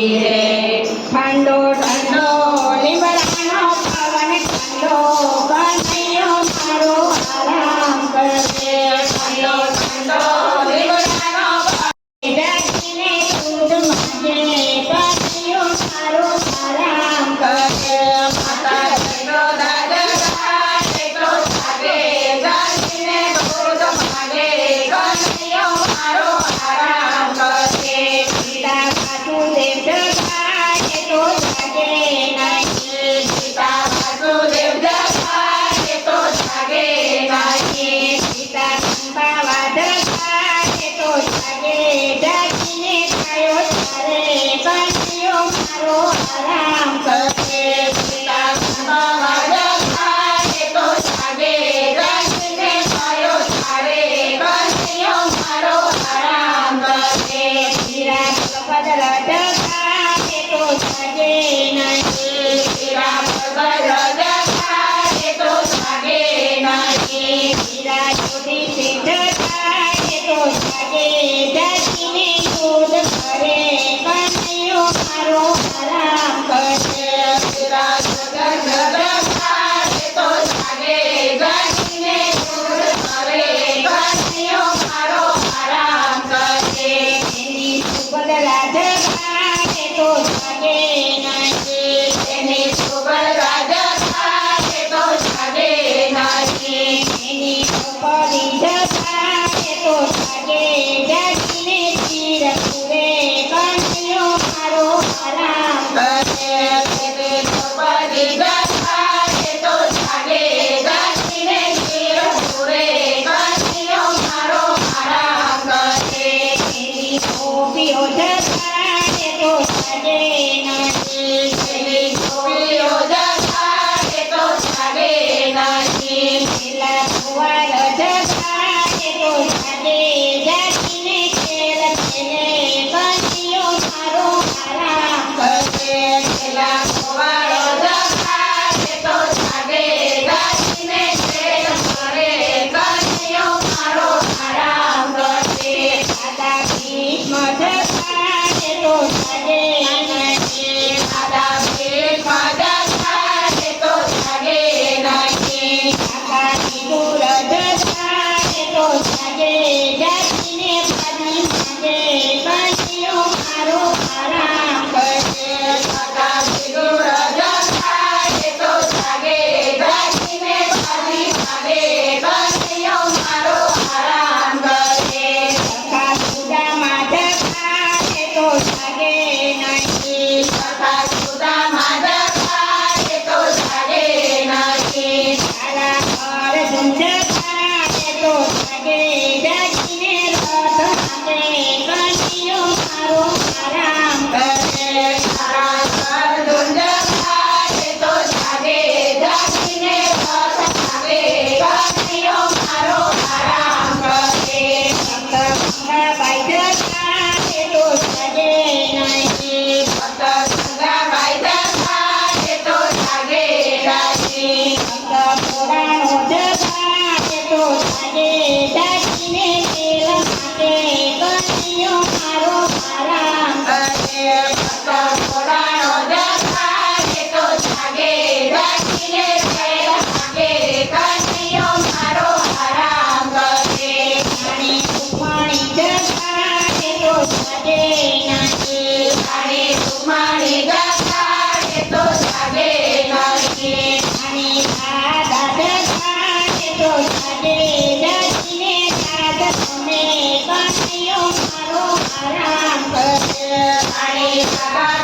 ઠંડો ઠંડો લીમડાનો પવન ઠંડો કનૈયો મારો આરામ કરે. ઠંડો ઠંડો લીમડાનો પવન ઢાંકીને દૂધ માંગે કનૈયો મારો આરામ કરે. માતા ઠંડો દાદા એટલો જાગે ઢાંકીને દૂધ માંગે કનૈયો મારો આરામ કરે. પિતા વાસુદેવ જગાડે તો જાગે નહીં. પિતા વાસુદેવ જગાડે તો જાગે નહીં. પિતા સંભાવા જગાડે તો જાગે જાગીને ખાયો તારે કનૈયો મારો આરામ કરે. પિતા સંભાવા જગાડે તો જાગે જાગીને ખાયો તારે કનૈયો મારો આરામ કરે. હીરા પગલ જગાડે તો જાગે નહીં. હીરા પગલ જગાડે તો જાગે નહીં. હીરા જોડીથી જગાડે તો જાગે જાગીને દૂધ કરે કનૈયો મારો આરામ કરે. હીરા પગલ જગાડે તો જાગે જાગીને દૂધ કરે કનૈયો મારો આરામ કરે. એની સુબદલા જગાડે તો જાગે નહીં. એની સુબદલા જગાડે તો જાગે નહીં. એની ઉપરી જગાડે તો જાગે જાગીને ચીર પૂરે કનૈયો મારો આરામ કરે. એની ઉપરી જગાડે તો જાગે જાગીને ચીર પૂરે કનૈયો મારો આરામ કરે. એની ગોપીઓ જગાડે તો જાગે નહીં. એની ગોપીઓ જગાડે તો જાગે નહીં. પેલા કુંવર જગાડે તો જાગે જાગીને ખેલ ખેલે કનૈયો મારો આરામ કરે. પેલા કુંવર જગાડે તો જાગે જાગીને ખેલ કરે કનૈયો મારો આરામ કરે. દાદા ભીષ્મ જગાડે તો જાગે નહીં. દાદા ભીષ્મ જગાડે તો જાગે નહીં. કાકા વિદુર જગાડે તો જાગે જાગીને પાણી માંગે કનૈયો મારો આરામ કરે. કાકા વિદુર જગાડે તો જાગે જાગીને પાણી માંગે કનૈયો મારો આરામ કરે. સખા સુદામા જગાડે તો જાગે નહીં. સખા સુદામા જગાડે તો જાગે નહીં. તારા અર્જુન જગાડે તો જાગે જાગીને રથ માંગે કનૈયો મારો આરામ કરે. તારા અર્જુન જગાડે તો જાગે જાગીને રથ માંગે કનૈયો મારો આરામ કરે. ગંગાબાઈ જગાડે તો જાગે નહીં. ગંગાબાઈ જગાડે તો જાગે નહીં. ગંગા જગાડે તો જાગે જાગીને તેલ માંગે કનૈયો મારો આરામ કરે. ગંગા જગાડે તો જાગે જાગીને તેલ માંગે કનૈયો મારો આરામ કરે. રાણી રૂકમણી જગાડે તો જાગે નહીં. રાણી રૂકમણી જગાડે તો જાગે નહીં. રાણી રાધા જગાડે તો જાગે જાગીને રાધા રમે કનૈયો મારો આરામ કરે. રાણી રાધા